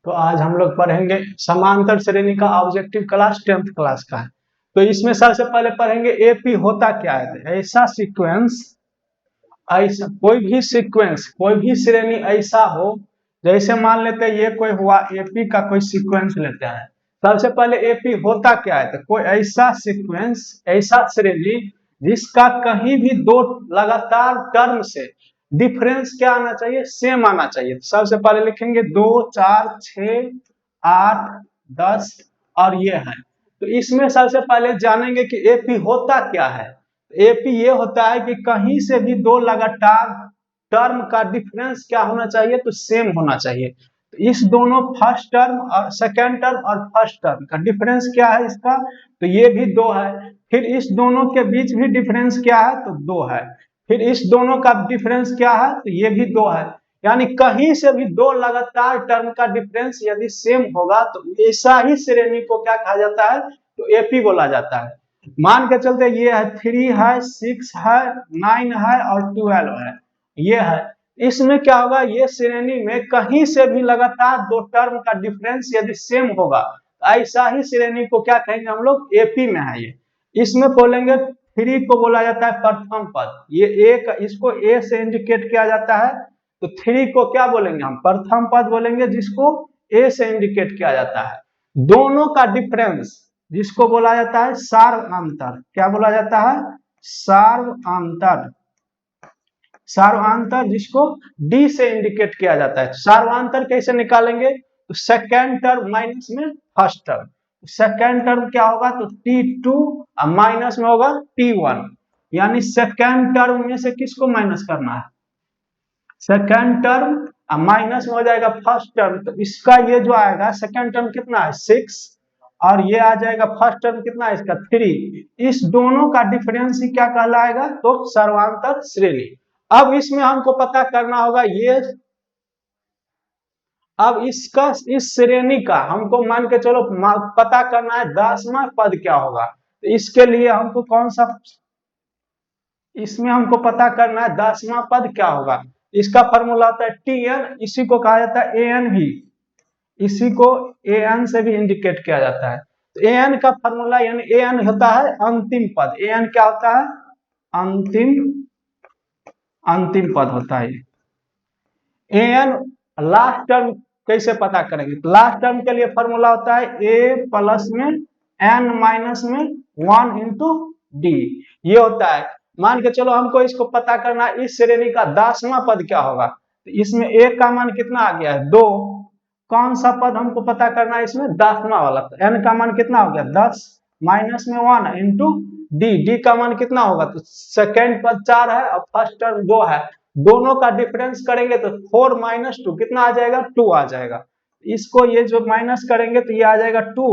तो आज हम लोग पढ़ेंगे समांतर श्रेणी का ऑब्जेक्टिव क्लास 10th क्लास का है। तो इसमें सबसे पहले पढ़ेंगे एपी होता क्या है। ऐसा सीक्वेंस, ऐसा कोई भी श्रेणी ऐसा हो, जैसे मान लेते हैं ये कोई हुआ एपी का कोई सीक्वेंस लेते हैं। सबसे पहले एपी होता क्या है, तो कोई ऐसा सीक्वेंस, ऐसा श्रेणी जिसका कहीं भी दो लगातार टर्म से डिफरेंस क्या आना चाहिए, सेम आना चाहिए। तो सबसे पहले लिखेंगे 2, 4, 6, 8, 10 और ये है। तो इसमें सबसे पहले जानेंगे कि एपी होता क्या है। एपी ये होता है कि कहीं से भी दो लगातार टर्म का डिफरेंस क्या होना चाहिए, तो सेम होना चाहिए। तो इस दोनों फर्स्ट टर्म और सेकेंड टर्म और फर्स्ट टर्म का डिफरेंस क्या है इसका, तो ये भी 2 है। फिर इस दोनों के बीच भी डिफरेंस क्या है, तो 2 है। फिर इस दोनों का डिफरेंस क्या है, तो ये भी 2 है। यानी कहीं से भी दो लगातार टर्म का डिफरेंस यदि सेम होगा तो ऐसा ही श्रेणी को क्या कहा जाता है, तो एपी बोला जाता है। मान के चलते ये है 3 है, 6 है, 9 है और 12 है, ये है। इसमें क्या होगा, ये श्रेणी में कहीं से भी लगातार दो टर्म का डिफरेंस यदि सेम होगा, ऐसा ही श्रेणी को क्या कहेंगे हम लोग, एपी में है ये। इसमें बोलेंगे 3 को बोला जाता है प्रथम पद, ये एक, इसको ए से इंडिकेट किया जाता है। तो 3 को क्या बोलेंगे हम, प्रथम पद बोलेंगे, जिसको ए से इंडिकेट किया जाता है। दोनों का डिफरेंस जिसको बोला जाता है सार्वअंतर, क्या बोला जाता है, सार्वअंतर। सार्वअंतर जिसको डी से इंडिकेट किया जाता है। सार्वअंतर कैसे निकालेंगे, तो सेकेंड टर्म माइनस में फर्स्ट टर्म। सेकेंड टर्म क्या होगा, तो T2 और माइनस में होगा T1, यानी सेकेंड टर्म में से किसको माइनस करना है, सेकेंड टर्म माइनस में हो जाएगा फर्स्ट टर्म। तो इसका ये जो आएगा सेकेंड टर्म कितना है 6 और ये आ जाएगा फर्स्ट टर्म कितना है इसका 3। इस दोनों का डिफरेंस ही क्या कहलाएगा, तो सर्वांतर श्रेणी। अब इसमें हमको पता करना होगा ये, अब इसका, इस श्रेणी का हमको मान के चलो पता करना है 10वां पद क्या होगा। तो इसके लिए हमको कौन सा, इसमें हमको पता करना है 10वां पद क्या होगा। इसका फॉर्मूला होता है Tn, इसी को कहा जाता है An भी, इसी को An से भी इंडिकेट किया जाता है। तो An का फॉर्मूला, यानी An होता है अंतिम पद। An क्या होता है, अंतिम, अंतिम पद होता है। An लास्ट टर्म कैसे पता करेंगे, तो लास्ट टर्म के लिए फॉर्मूला होता है a प्लस में n माइनस में 1 इंटू डी, ये होता है। मान के चलो हमको इसको पता करना है इस श्रेणी का 10वां पद क्या होगा। तो इसमें a का मान कितना आ गया है 2, कौन सा पद हमको पता करना है इसमें 10वां वाला। तो n का मान कितना हो गया 10 माइनस में 1 इंटू डी, डी का मान कितना होगा, तो सेकेंड पद 4 है और फर्स्ट टर्म 2 है। दोनों का डिफरेंस करेंगे तो 4 माइनस 2 कितना आ जाएगा, 2 आ जाएगा। इसको ये जो माइनस करेंगे तो ये आ जाएगा 2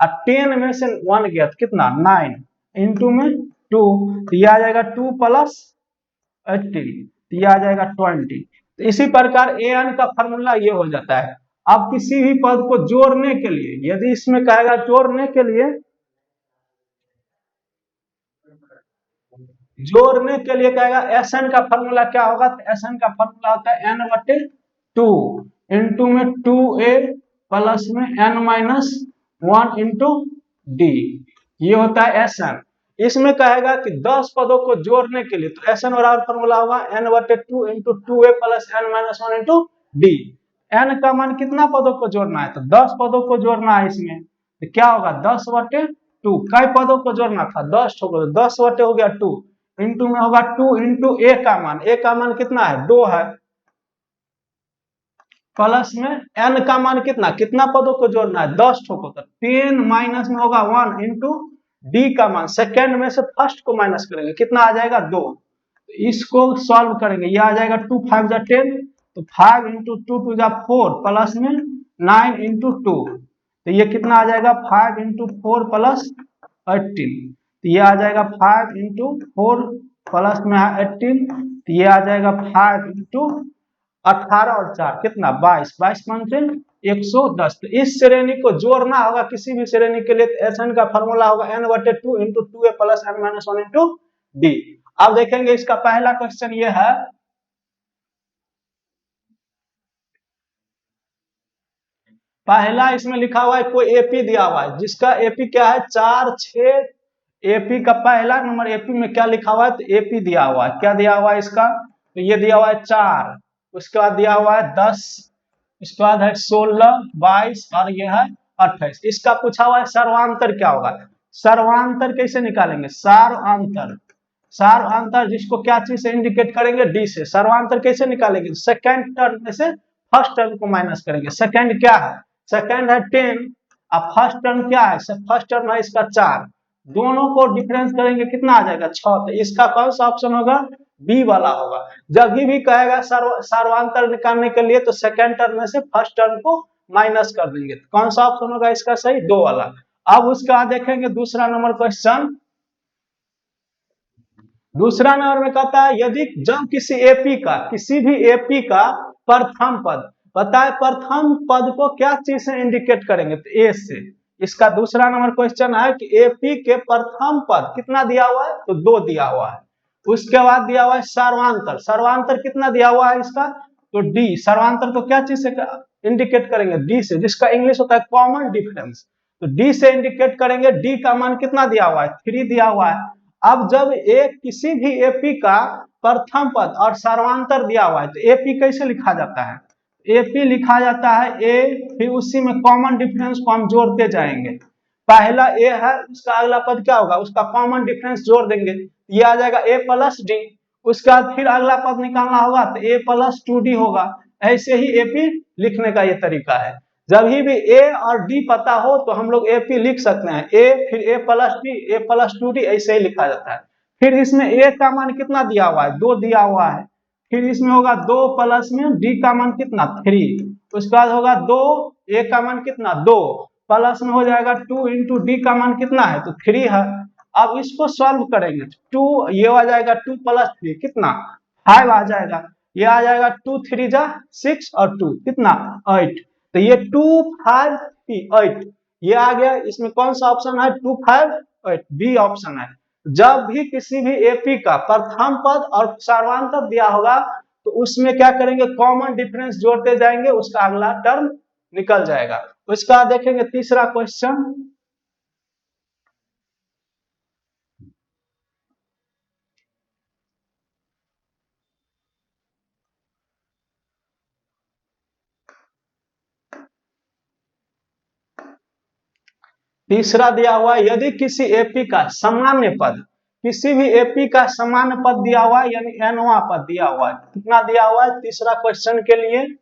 और 10 में से 1 गया तो कितना 9 इंटू में 2, तो ये आ जाएगा 2 प्लस 18, तो ये आ जाएगा 20। तो इसी प्रकार an का फॉर्मूला ये हो जाता है। अब किसी भी पद को जोड़ने के लिए, यदि इसमें कहेगा जोड़ने के लिए, जोड़ने के लिए कहेगा Sn का फॉर्मूला क्या होगा, तो Sn का फॉर्मूला होता है n/2 इंटू में 2a प्लस में n माइनस 1 इंटू डी, ये होता है Sn। इसमें कहेगा कि 10 पदों को जोड़ने के लिए, तो Sn बराबर फॉर्मूला होगा n/2 into 2a plus n minus 1 into D. n का मान कितना पदों को जोड़ना है, तो 10 पदों को जोड़ना है इसमें, तो क्या होगा 10/2, कई पदों को जोड़ना था 10 हो गया, 10 बटे हो गया 2 इंटू में होगा 2 इंटू ए का मान, ए का मान कितना है 2 है, प्लस में एन का मान कितना, कितना पदों को जोड़ना है 10 को, तो 10 माइनस में होगा 1 इंटू डी का मान, सेकेंड में से फर्स्ट को माइनस करेंगे कितना आ जाएगा 2। तो इसको सॉल्व करेंगे, ये आ जाएगा 2 5 जा 10, तो 5 इंटू 2 2 जा 4 प्लस में 9 इंटू 2, तो ये कितना आ जाएगा 5 इंटू 4 प्लस 18, तो ये आ जाएगा 5 इंटू 4 प्लस में 18, तो ये आ जाएगा 5 इंटू 18 और 4 कितना 22, 22 पंचे 110। तो इस श्रेणी को जोड़ना होगा किसी भी श्रेणी के लिए, तो Sn का फॉर्मूला होगा n/2 into 2a plus n minus 1 into D. अब देखेंगे इसका पहला क्वेश्चन ये है, पहला इसमें लिखा हुआ है कोई एपी दिया हुआ है, जिसका एपी क्या है 4 6। एपी का पहला नंबर, एपी में क्या लिखा हुआ है तो एपी दिया हुआ है, क्या दिया हुआ है इसका तो ये दिया हुआ है 4, उसके बाद दिया हुआ है 10, इसके बाद है 16 22 और ये है 28। इसका पूछा हुआ है सर्वांतर क्या होगा। सर्वांतर कैसे निकालेंगे, सर्वांतर, सर्वांतर जिसको क्या चीज से इंडिकेट करेंगे डी से। सर्वांतर कैसे निकालेंगे, सेकंड टर्म में से फर्स्ट टर्म को माइनस करेंगे। सेकंड क्या है, सेकंड है 10, अब फर्स्ट टर्म क्या है, फर्स्ट टर्म है इसका 4, दोनों को डिफरेंस करेंगे कितना आ जाएगा 6। तो इसका कौन सा ऑप्शन होगा, बी वाला होगा। जब भी कहेगा सर्वांतर निकालने के लिए तो सेकंड टर्म में से फर्स्ट टर्म को माइनस कर देंगे, तो कौन सा ऑप्शन होगा इसका सही, 2 वाला। अब उसके बाद देखेंगे दूसरा नंबर क्वेश्चन। दूसरा नंबर में कहता है यदि जब किसी एपी का, किसी भी एपी का प्रथम पद, पता है प्रथम पद को क्या चीज से इंडिकेट करेंगे तो ए से। इसका दूसरा नंबर क्वेश्चन है कि एपी के प्रथम पद कितना दिया हुआ है तो 2 दिया हुआ है। उसके बाद दिया हुआ है सर्वांतर, सर्वांतर कितना दिया हुआ है इसका तो डी। सर्वांतर को क्या चीज से इंडिकेट करेंगे, डी से, जिसका इंग्लिश होता है कॉमन डिफरेंस, तो डी से इंडिकेट करेंगे। डी का मान कितना दिया हुआ है 3 दिया हुआ है। अब जब एक किसी भी एपी का प्रथम पद और सर्वांतर दिया हुआ है तो एपी कैसे लिखा जाता है, एपी लिखा जाता है ए, फिर उसी में कॉमन डिफरेंस को हम जोड़ते जाएंगे। पहला ए है, उसका अगला पद क्या होगा, उसका कॉमन डिफरेंस जोड़ देंगे, ये आ जाएगा ए प्लस डी। उसके बाद फिर अगला पद निकालना होगा तो ए प्लस 2डी होगा। ऐसे ही एपी लिखने का ये तरीका है। जब भी ए और डी पता हो तो हम लोग एपी लिख सकते हैं, ए फिर ए प्लस डी, ए प्लस 2डी, ऐसे ही लिखा जाता है। फिर इसमें ए का मान कितना दिया हुआ है 2 दिया हुआ है, फिर इसमें होगा 2 प्लस में डी का मान कितना 3, उसके बाद होगा 2, ए का मान कितना 2, प्लस में हो जाएगा 2 इंटू डी का मान कितना है तो 3 है। अब इसको सॉल्व करेंगे 2, ये आ जाएगा 2 प्लस 3 कितना 5 आ जाएगा, ये आ जाएगा 2 3 जा 6 और 2 कितना 8, तो ये 2 5 8 ये आ गया। इसमें कौन सा ऑप्शन है 2 5 8, बी ऑप्शन है। जब भी किसी भी एपी का प्रथम पद और सर्वांतर दिया होगा तो उसमें क्या करेंगे, कॉमन डिफरेंस जोड़ते जाएंगे, उसका अगला टर्म निकल जाएगा। उसका देखेंगे तीसरा क्वेश्चन। तीसरा दिया हुआ है यदि किसी एपी का सामान्य पद, किसी भी एपी का सामान्य पद दिया हुआ है यानी एनवा पद दिया हुआ है, कितना दिया हुआ है तीसरा क्वेश्चन के लिए,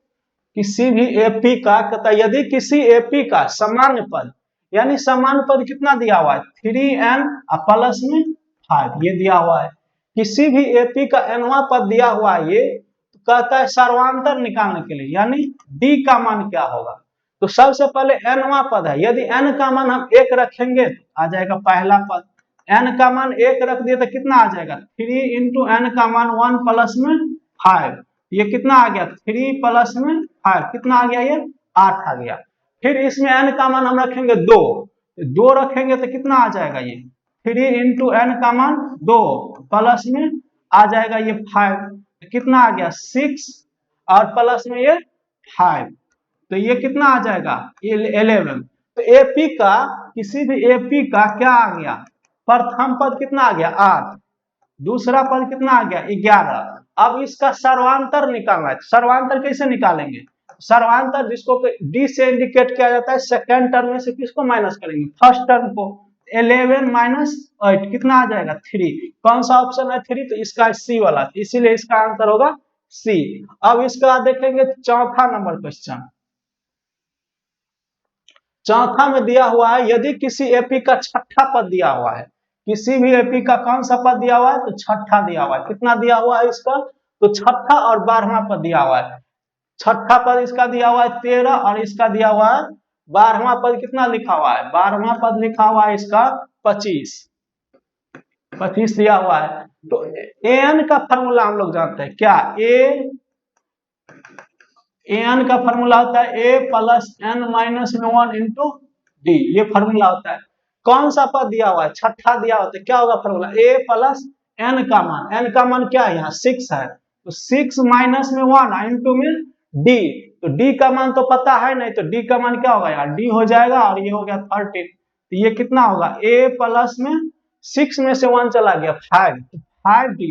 किसी भी एपी का, कहता यदि किसी एपी का सामान्य पद, यानी सामान्य पद कितना दिया हुआ है 3n प्लस में 5 ये दिया हुआ है। किसी भी एपी का एनवा पद दिया हुआ है ये, तो कहता है सर्वांतर निकालने के लिए यानी डी का मान क्या होगा। तो सबसे पहले एनवा पद है, यदि एन का मान हम 1 रखेंगे तो आ जाएगा पहला पद, एन का मान 1 रख दिए तो कितना आ जाएगा 3 इंटू एन का मान 1 प्लस में 5, ये कितना आ गया 3 प्लस में 5 कितना आ गया ये 8 आ गया। फिर इसमें एन का मान हम रखेंगे 2 रखेंगे तो कितना आ जाएगा ये 3 इंटू एन का मान 2 प्लस में आ जाएगा ये 5, तो कितना आ गया 6 और प्लस में ये 5, तो ये कितना आ जाएगा 11। तो एपी का, किसी भी एपी का क्या आ गया, प्रथम पद कितना आ गया 8, दूसरा पद कितना आ गया 11। अब इसका सर्वांतर निकालना है, सर्वांतर कैसे निकालेंगे, सर्वांतर जिसको डी से इंडिकेट किया जाता है, सेकंड टर्म में से किसको माइनस करेंगे फर्स्ट टर्म को। 11 माइनस 8 कितना आ जाएगा 3, कौन सा ऑप्शन है 3, तो इसका सी वाला, इसीलिए इसका आंसर होगा सी। अब इसके बाद देखेंगे चौथा नंबर क्वेश्चन। चौथा में दिया हुआ है यदि किसी एपी का छठा पद दिया हुआ है, किसी भी एपी का कौन सा पद दिया हुआ है तो छठा दिया हुआ है, कितना दिया हुआ है इसका तो छठा और 12वां पद दिया हुआ है। छठा पद इसका दिया हुआ है 13 और इसका दिया हुआ है 12वां पद कितना लिखा हुआ है, 12वां पद लिखा हुआ है इसका 25 दिया हुआ है। तो एन का फॉर्मूला हम लोग जानते हैं क्या, एन का फॉर्मूला होता है ए प्लस एन माइनस में 1 इंटू डी, ये फॉर्मूला होता है। कौन सा पद दिया हुआ है छठा दिया होता है, क्या होगा फॉर्मूला ए प्लस एन का मान, एन का मान क्या है यहाँ 6 है, तो 6 माइनस में 1 इंटू में डी, तो तो डी का मान तो पता है नहीं, तो डी का मान क्या होगा यार, डी हो जाएगा, और ये हो गया 13, तो ये कितना होगा, ए प्लस में 6 में से 1 चला गया 5, तो 5d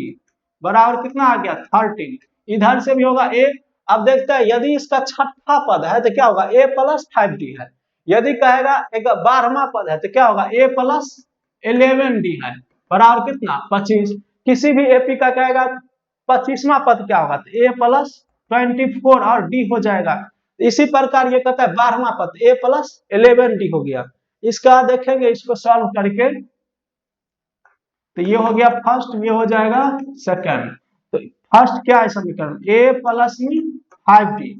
बराबर कितना आ गया 13। इधर से भी होगा ए। अब देखते हैं यदि इसका छठा पद है तो क्या होगा, ए प्लस 5d है। यदि कहेगा एक 12वां पद है तो क्या होगा, ए प्लस 11d है, बराबर कितना 25। किसी भी एपी का कहेगा 25वां पद क्या होगा, तो ए प्लस 24 और डी हो जाएगा। इसी प्रकार ये कहता है 12वां पद ए प्लस 11d हो गया। इसका देखेंगे, इसको सॉल्व करके, तो ये हो गया फर्स्ट, ये हो जाएगा सेकंड। तो फर्स्ट क्या है समीकरण, ए प्लस में 5d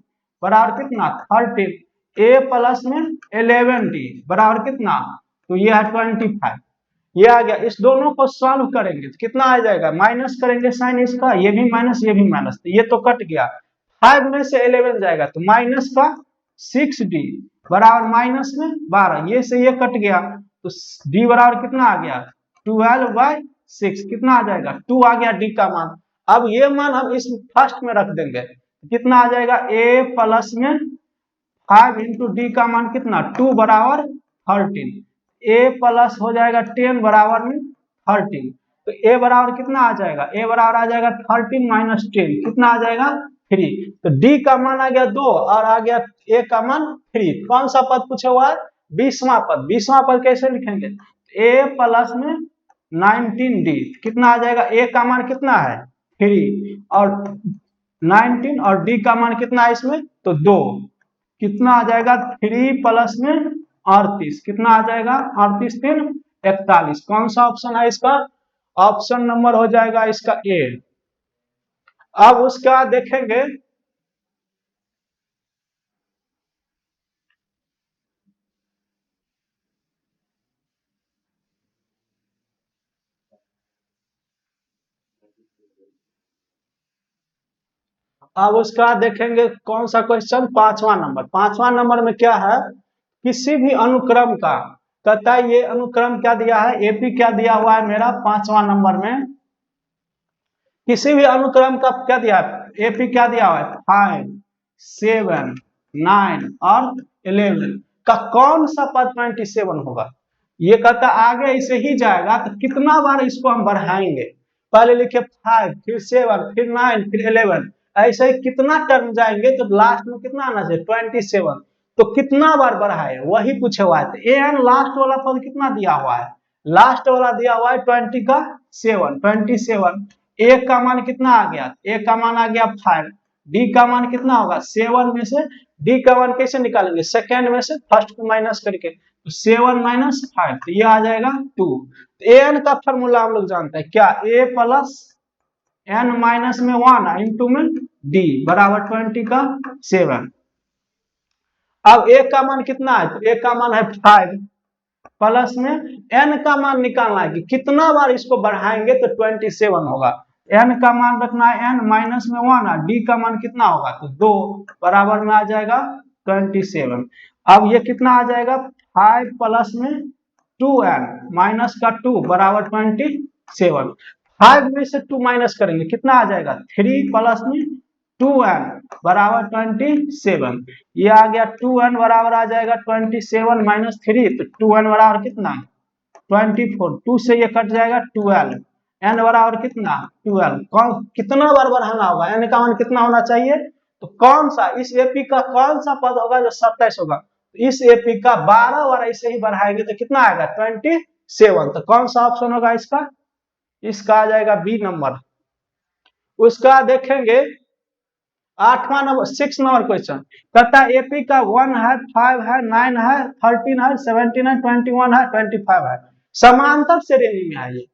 बराबर कितना 13, ए प्लस में 11d बराबर कितना, तो ये है 25। ये आ गया। इस दोनों को सॉल्व करेंगे तो कितना आ जाएगा, माइनस करेंगे साइन इसका, ये भी माइनस ये भी माइनस, तो ये तो कट गया। 5 में से 11 जाएगा तो माइनस का 6d बराबर माइनस में 12, ये से ये कट गया, तो d बराबर कितना आ गया 12/6, कितना आ जाएगा 2 आ गया डी का मान। अब ये मान हम इस फर्स्ट में रख देंगे, कितना आ जाएगा, a प्लस में 5 इंटू डी का मान कितना 2 बराबर 13, a प्लस हो जाएगा 10 बराबर में 13, तो a बराबर कितना आ जाएगा, a बराबर आ जाएगा 13 माइनस 10, कितना आ जाएगा 3। तो d का मान आ गया 2 और आ गया a का मान 3। कौन सा पद पूछा हुआ है, 20वां पद। 20वां पद कैसे लिखेंगे, a प्लस में 19d कितना आ जाएगा, a का मान कितना है 3 और 19 और d का मान कितना है इसमें, तो 2, कितना आ जाएगा 3 प्लस में 38, कितना आ जाएगा 38 3 41। कौन सा ऑप्शन है इसका, ऑप्शन नंबर हो जाएगा इसका ए। अब उसका देखेंगे, अब उसका देखेंगे कौन सा क्वेश्चन, 5वां नंबर। 5वां नंबर में क्या है, किसी भी अनुक्रम का, कहता है ये अनुक्रम क्या दिया है, एपी क्या दिया हुआ है मेरा 5वां नंबर में, किसी भी अनुक्रम का क्या दिया है, एपी क्या दिया हुआ है 5 7 9 और 11 का कौन सा पद 27 होगा। ये कहता आगे इसे ही जाएगा तो कितना बार इसको हम बढ़ाएंगे, पहले लिखे 5 फिर 7 फिर 9 फिर 11, ऐसे ही कितना टर्म जाएंगे तो लास्ट में कितना आना चाहिए 27। तो कितना बार बढ़ाए वही पूछे हुआ है। तो एन लास्ट वाला पद कितना दिया हुआ है, लास्ट वाला दिया हुआ है 20 का 7 27। ए का मान कितना आ गया, ए का मान आ गया 5, डी का मान कितना होगा 7 में से, डी का मान कैसे निकालेंगे, सेकेंड में से फर्स्ट को माइनस करके, तो 7 माइनस 5, तो ये आ जाएगा 2। तो एन का फॉर्मूला हम लोग जानते हैं क्या, ए प्लस एन माइनस में 1 इंटू में डी बराबर 20 का 7। अब ए का मान कितना है, तो ए का मान है 5 प्लस में एन का मान निकालना है कि कितना बार इसको बढ़ाएंगे तो 27 होगा। एन का मान रखना है एन माइनस में 1, डी का मान कितना होगा तो 2 बराबर में आ जाएगा 27। अब ये कितना आ जाएगा 5 प्लस में 2n माइनस का 2 बराबर 27। 5 में से 2 माइनस करेंगे कितना आ जाएगा 3 प्लस में 2n बराबर 27। ये आ गया 2n बराबर आ जाएगा 27 माइनस 3, तो 2n बराबर कितना 24, 2 से ये कट जाएगा 12, n बराबर कितना 12। कौन कितना बार बढ़ाना होगा, n का मान कितना होना चाहिए, तो कौन सा इस एपी का कौन सा पद होगा जो 27 होगा, तो इस एपी का 12 बार ऐसे ही बढ़ाएंगे तो कितना आएगा 27। तो कौन सा ऑप्शन होगा इसका, इसका आ जाएगा बी नंबर। उसका देखेंगे 8वां नंबर 6 नंबर क्वेश्चन, कहता है एपी का 1 है 5 है 9 है 13 है 17 है 21 है 25 है, समांतर श्रेणी में है ये,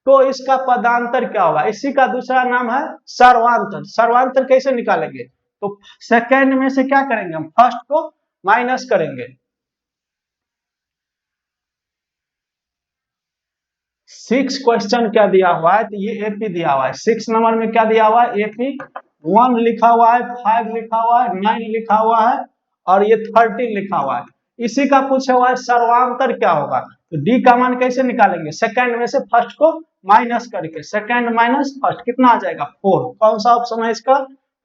तो इसका पदांतर क्या होगा। इसी का दूसरा नाम है सर्वांतर। सर्वांतर कैसे निकालेंगे, तो सेकेंड में से क्या करेंगे हम फर्स्ट को माइनस करेंगे। 6 क्वेश्चन क्या दिया हुआ है, तो ये एपी दिया हुआ है। 6 नंबर में क्या दिया हुआ है, एपी 1 लिखा हुआ है, 5 लिखा हुआ है, 9 लिखा हुआ है और ये 13 लिखा हुआ है। इसी का पूछा हुआ है सर्वांतर क्या होगा, तो डी का मान कैसे निकालेंगे, सेकंड में से फर्स्ट को माइनस करके, सेकंड माइनस फर्स्ट कितना आ जाएगा 4। कौन सा ऑप्शन है इसका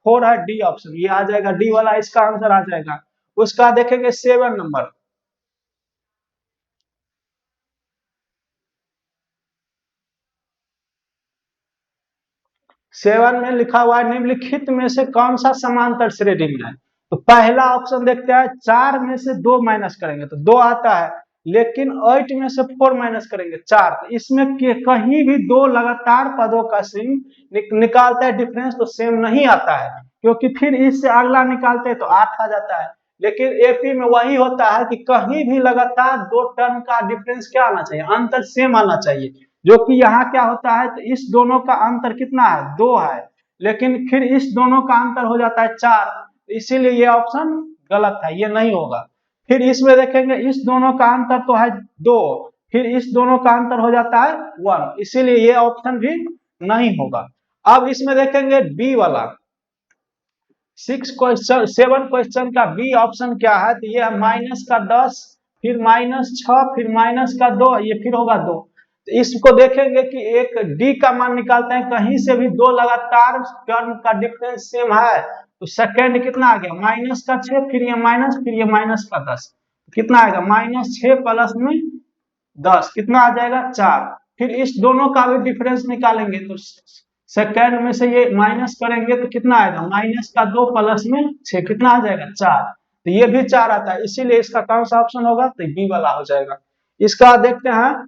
4 है, डी ऑप्शन ये आ जाएगा, डी वाला इसका आंसर आ जाएगा। उसका देखेंगे 7 नंबर, 7 में लिखा हुआ है निम्नलिखित में से कौन सा समांतर श्रेणी में है। तो पहला ऑप्शन देखते हैं, 4 में से 2 माइनस करेंगे तो 2 आता है, लेकिन 8 में से 4 माइनस करेंगे 4। तो इसमें कहीं भी दो लगातार पदों का सेम निकालते हैं डिफरेंस तो सेम नहीं आता है, क्योंकि फिर इससे अगला निकालते हैं तो 8 आ जाता है। लेकिन एपी में वही होता है कि कहीं भी लगातार दो टर्म का डिफरेंस क्या आना चाहिए, अंतर सेम आना चाहिए, जो कि यहाँ क्या होता है, तो इस दोनों का अंतर कितना है, 2 है, लेकिन फिर इस दोनों का अंतर हो जाता है 4, इसीलिए ये ऑप्शन गलत है, ये नहीं होगा। फिर इसमें देखेंगे इस दोनों का अंतर तो है 2, फिर इस दोनों का अंतर हो जाता है 1, इसीलिए ये ऑप्शन भी नहीं होगा। अब इसमें देखेंगे बी वाला 7 क्वेश्चन का बी ऑप्शन क्या है, तो ये माइनस का 10, फिर -6, फिर माइनस का 2, ये फिर होगा 2। तो इसको देखेंगे कि एक डी का मान निकालते हैं, कहीं से भी दो लगातार टर्म का डिफरेंस सेम है, तो सेकेंड कितना आ गया, माइनस का 6, फिर ये माइनस, फिर ये माइनस का 10, कितना आएगा, -6 प्लस में 10 कितना आ जाएगा, 4। फिर इस दोनों का भी डिफरेंस निकालेंगे तो सेकेंड में से ये माइनस करेंगे तो कितना आएगा, माइनस का 2 प्लस में 6 कितना आ जाएगा, 4। तो ये भी 4 आता है, इसीलिए इसका कौन सा ऑप्शन होगा, तो बी वाला हो जाएगा। इसका देखते हैं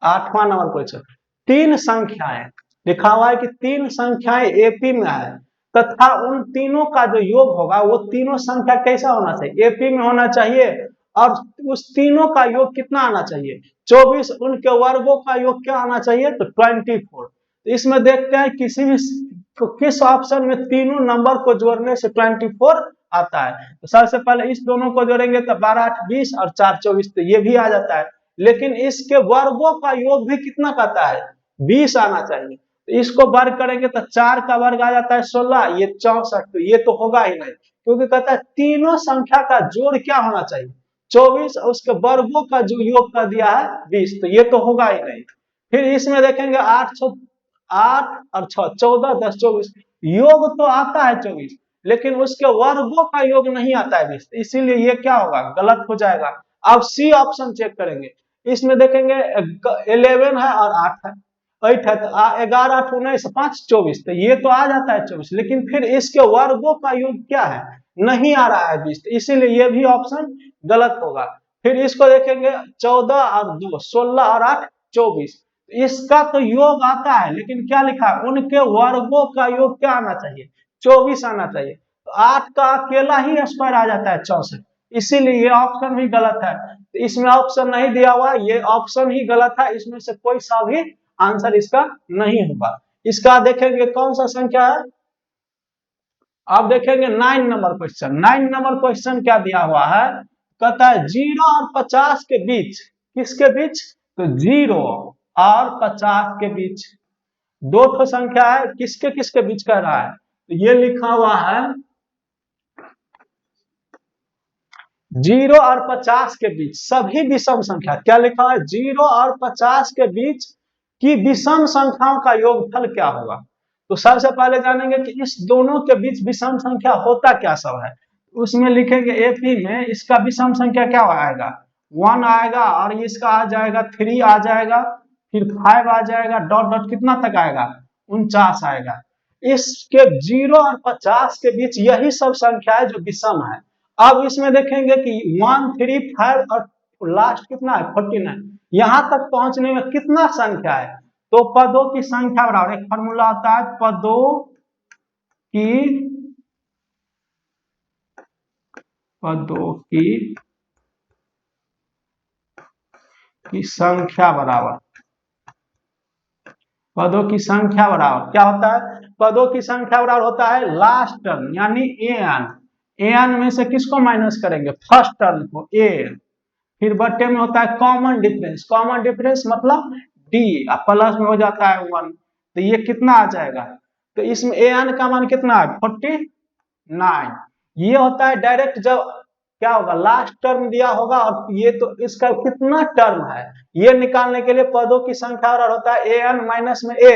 8वां नंबर क्वेश्चन, 3 संख्याएं लिखा हुआ है कि 3 संख्याएं एपी में है तथा उन तीनों का जो योग होगा वो तीनों संख्या कैसा होना चाहिए, एपी में होना चाहिए, और उस तीनों का योग कितना आना चाहिए, 24, उनके वर्गों का योग क्या आना चाहिए, तो 24। तो इसमें देखते हैं किस ऑप्शन में तीनों नंबर को जोड़ने से 24 आता है। तो सबसे पहले इस दोनों को जोड़ेंगे तो 12 8 20 और 4 24, तो ये भी आ जाता है, लेकिन इसके वर्गों का योग भी कितना कहता है, 20 आना चाहिए। तो इसको वर्ग करेंगे तो 4 का वर्ग आ जाता है 16, ये 64, तो ये तो होगा ही नहीं, क्योंकि कहता है तीनों संख्या का जोड़ क्या होना चाहिए, 24, और उसके वर्गों का जो योग कर दिया है 20, तो ये तो होगा ही नहीं। फिर इसमें देखेंगे 8 और 6 14 10 24, योग तो आता है 24, लेकिन उसके वर्गों का योग नहीं आता है 20, इसीलिए ये क्या होगा, गलत हो जाएगा। अब सी ऑप्शन चेक करेंगे, इसमें देखेंगे 11 है और 8 है, 8 है, तो 11 8 19 5 24, तो ये तो आ जाता है 24, लेकिन फिर इसके वर्गों का योग क्या है, नहीं आ रहा है 20, तो इसीलिए ये भी ऑप्शन गलत होगा। फिर इसको देखेंगे 14 और 2 16 और 8 24, इसका तो योग आता है, लेकिन क्या लिखा है, उनके वर्गों का योग क्या आना चाहिए, 24 आना चाहिए, तो 8 का अकेला ही स्क्वायर आ जाता है 64, इसीलिए ये ऑप्शन भी गलत है। तो इसमें ऑप्शन नहीं दिया हुआ, ये ऑप्शन ही गलत है, इसमें से कोई सा भी आंसर इसका नहीं होगा। इसका देखेंगे कौन सा संख्या है, आप देखेंगे 9 नंबर क्वेश्चन, 9 नंबर क्वेश्चन क्या दिया हुआ है, कहता है 0 और 50 के बीच, किसके बीच, तो 0 और 50 के बीच दो ठो संख्या है, किसके किसके बीच कह रहा है, तो ये लिखा हुआ है 0 और 50 के बीच सभी विषम संख्या, क्या लिखा है, 0 और 50 के बीच की विषम संख्याओं का योगफल क्या होगा। तो सबसे पहले जानेंगे कि इस दोनों के बीच विषम संख्या होता क्या सब है, उसमें लिखेंगे एपी में इसका विषम संख्या क्या आएगा, 1 आएगा, और इसका आ जाएगा 3 आ जाएगा, फिर 5 आ जाएगा, डॉट डॉट कितना तक आएगा, 49 आएगा। इसके 0 और 50 के बीच यही सब संख्या है जो विषम है। अब इसमें देखेंगे कि 1 3 5 और लास्ट कितना है 49, यहां तक पहुंचने में कितना संख्या है, तो पदों की संख्या बराबर, एक फॉर्मूला आता है पदों की संख्या बराबर, पदों की संख्या बराबर क्या होता है, पदों की संख्या बराबर होता है लास्ट टर्म यानी एन में से किसको माइनस करेंगे, फर्स्ट टर्म को एन, फिर बट्टे में होता है कॉमन डिफरेंस मतलब डी, प्लस में हो जाता है 1, तो ये कितना आ जाएगा, तो इसमें एन का मान कितना है 49, ये होता है डायरेक्ट जब क्या होगा, लास्ट टर्म दिया होगा और ये तो इसका कितना टर्म है ये निकालने के लिए पदों की संख्या और होता है ए एन माइनस में ए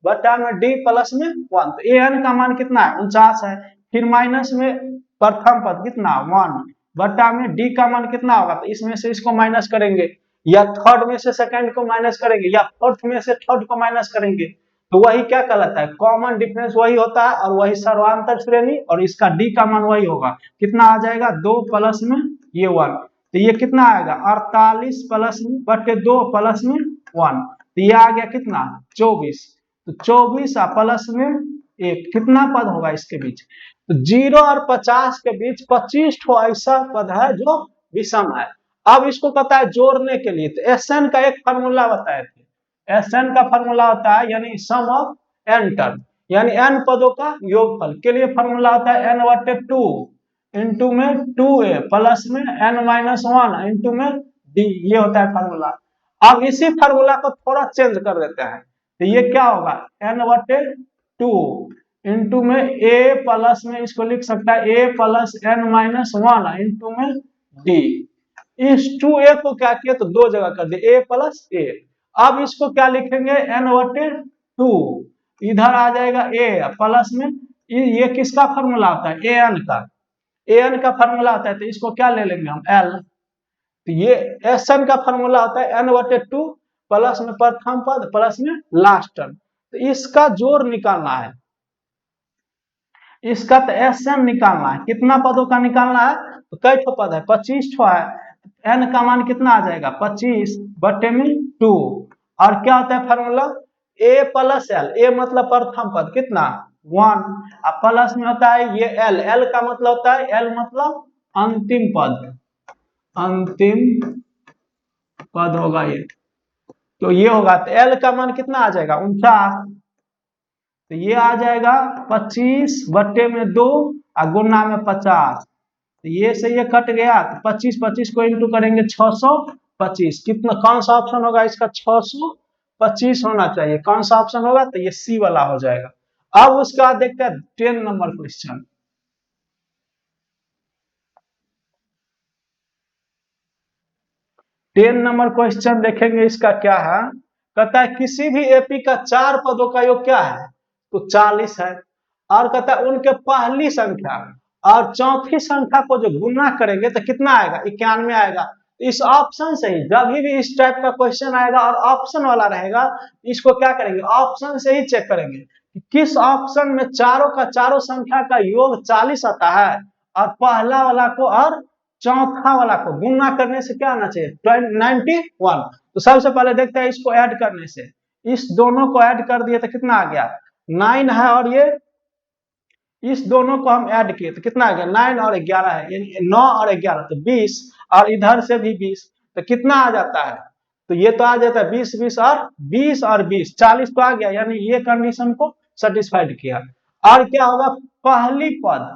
बटा में डी प्लस में 1। तो ए एन का मान कितना है 49 है, फिर माइनस में प्रथम पद कितना 1 बटा में डी का मान कितना होगा, तो इसमें से इसको माइनस करेंगे या थर्ड में से सेकंड को माइनस करेंगे या फोर्थ में से थर्ड को माइनस करेंगे, तो वही क्या कहलाता है कॉमन डिफरेंस वही होता है और वही सर्वांतर श्रेणी और इसका डी का मान वही होगा। कितना आ जाएगा 2 प्लस में ये 1, तो ये कितना आएगा 48 प्लस में बटे 2 प्लस में 1, तो ये आ गया कितना 24। तो 24 प्लस में 1 कितना पद होगा इसके बीच, तो 0 और 50 के बीच 25 ठो ऐसा पद है जो विषम है। अब इसको कहता है जोड़ने के लिए, तो एसएन का एक फार्मूला बताए थे, एसएन का फार्मूला होता है यानी सम ऑफ एन टर्म, यानी एन पदों का योगफल के लिए फार्मूला होता है एन बटे 2 इंटू में 2a प्लस में एन माइनस 1 इंटू में डी, ये होता है फार्मूला। अब इसी फार्मूला को थोड़ा चेंज कर देते हैं, तो ये क्या होगा एन बटे 2 इंटू में a प्लस में इसको लिख सकता है a plus n minus 1 into में डी। इस 2a को क्या किया तो दो जगह कर दिया a प्लस a। अब इसको क्या लिखेंगे n बटे 2, इधर आ जाएगा a प्लस में ये किसका फार्मूला होता है an का फार्मूला होता है, तो इसको क्या ले लेंगे हम l, तो ये एसएन का फार्मूला होता है n बटे 2 प्लस में प्रथम पद प्लस में लास्ट टर्म। तो इसका जोड़ निकालना है, इसका तो एसएन निकालना है, कितना पदों का निकालना है तो कई ठो पद है 25 ठो है, एन का मान कितना आ जाएगा 25 बटे में 2 और क्या होता है फार्मूला a प्लस एल, ए मतलब प्रथम पद कितना 1 और प्लस में होता है ये एल, एल का मतलब होता है एल मतलब अंतिम पद, अंतिम पद होगा ये, तो ये होगा तो एल का मान कितना आ जाएगा 49, तो ये आ जाएगा 25 बटे में 2 और गुना में 50, तो ये से ये कट गया, तो 25 को इंटू करेंगे 625, कितना कौन सा ऑप्शन होगा इसका 625 होना चाहिए, कौन सा ऑप्शन होगा तो ये सी वाला हो जाएगा। अब उसके बाद देखते हैं 10 नंबर क्वेश्चन। 10 नंबर क्वेश्चन देखेंगे इसका क्या है, कहता है किसी भी एपी का 4 पदों का योग क्या है तो 40 है, और कहता है उनके पहली संख्या और चौथी संख्या को जो गुना करेंगे तो कितना आएगा 91 आएगा। इस ऑप्शन से ही जब भी इस टाइप का क्वेश्चन आएगा और ऑप्शन वाला रहेगा, इसको क्या करेंगे ऑप्शन से ही चेक करेंगे कि किस ऑप्शन में चारों का चारों संख्या का योग 40 आता है और पहला वाला को और चौथा वाला को गुना करने से क्या आना चाहिए 91। तो सबसे पहले देखते हैं इसको ऐड करने से, इस दोनों को ऐड कर दिए तो कितना आ गया 9 है और ये इस दोनों को हम ऐड किए तो कितना आ गया 9 और 11 है, यानी 9 और 11 तो 20 और इधर से भी 20, तो कितना आ जाता है तो ये तो आ जाता है 20 और 20 40 तो आ गया, यानी ये कंडीशन को सेटिस्फाइड किया। और क्या होगा पहली पद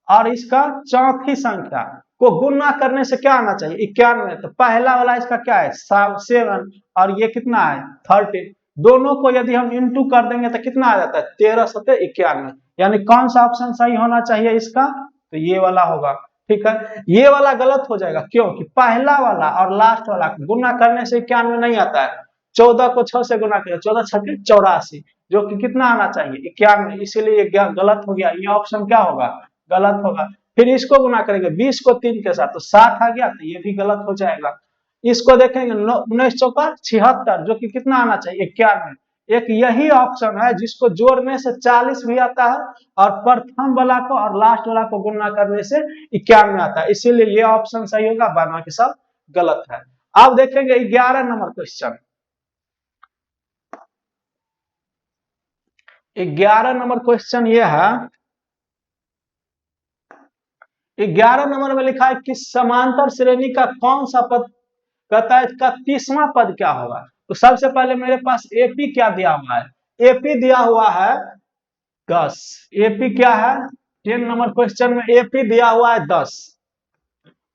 और इसका चौथी संख्या को गुना करने से क्या आना चाहिए 91, तो पहला वाला इसका क्या है 7 और ये कितना है 30, दोनों को यदि हम इंटू कर देंगे तो कितना आ जाता है 13 सते 91, यानी कौन सा ऑप्शन सही होना चाहिए इसका तो ये वाला होगा। ठीक है, ये वाला गलत हो जाएगा क्योंकि पहला वाला और लास्ट वाला गुना करने से 91 नहीं आता है, 14 को 6 से गुना किया 14 छक्के 84, जो कि कितना आना चाहिए 91, इसीलिए गलत हो गया, ये ऑप्शन क्या होगा गलत होगा। फिर इसको गुना करेंगे 20 को 3 के साथ तो 60 आ गया, तो ये भी गलत हो जाएगा। इसको देखेंगे 19 चौका 76, जो कि कितना आना चाहिए 91, एक यही ऑप्शन है जिसको जोड़ने से 40 भी आता है और प्रथम वाला को और लास्ट वाला को गुना करने से 91 आता है, इसीलिए ये ऑप्शन सही होगा, बाकी सब गलत है। अब देखेंगे 11 नंबर क्वेश्चन। 11 नंबर क्वेश्चन ये है, 11 नंबर में लिखा है कि समांतर श्रेणी का कौन सा पद कहता है इसका 30वां पद क्या होगा। तो सबसे पहले मेरे पास एपी क्या दिया हुआ है, एपी दिया हुआ है 10, एपी क्या है 10 नंबर क्वेश्चन में एपी दिया हुआ है 10,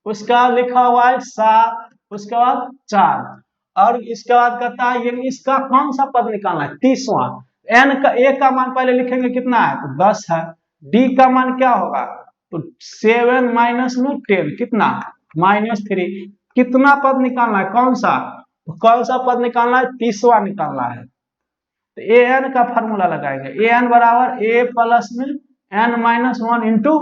उसका लिखा हुआ है 7, उसके बाद 4 और इसके बाद कहता है ये इसका कौन सा पद निकालना है 30वां। एन का ए का मान पहले लिखेंगे कितना है तो 10 है, डी का मान क्या होगा तो 7 माइनस में 10 कितना -3। कितना पद निकालना है, कौन सा पद निकालना है, 30वां निकालना है। तो ए एन का फॉर्मूला लगाएंगे, ए एन बराबर ए प्लस में n-1 इंटू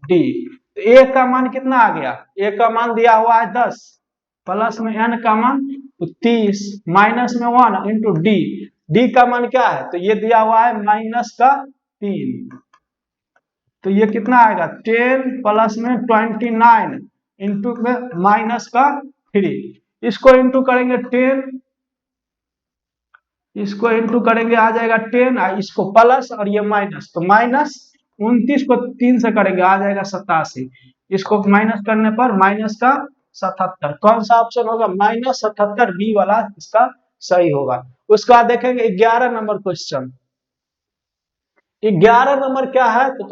डी। तो ए का मान कितना आ गया, ए का मान दिया हुआ है 10 प्लस में n का मान तो 30 माइनस में 1 इंटू डी। डी का मान क्या है, तो ये दिया हुआ है -3। तो ये कितना आएगा 10 प्लस में 29 इंटू में -3। इसको इंटू करेंगे 10, इसको इंटू करेंगे आ जाएगा 10, इसको प्लस और ये माइनस, तो -29 को 3 से करेंगे आ जाएगा 87। इसको माइनस करने पर -77। कौन सा ऑप्शन होगा, -77 बी वाला इसका सही होगा। उसका देखेंगे 11 नंबर क्वेश्चन। 11 नंबर क्या है, तो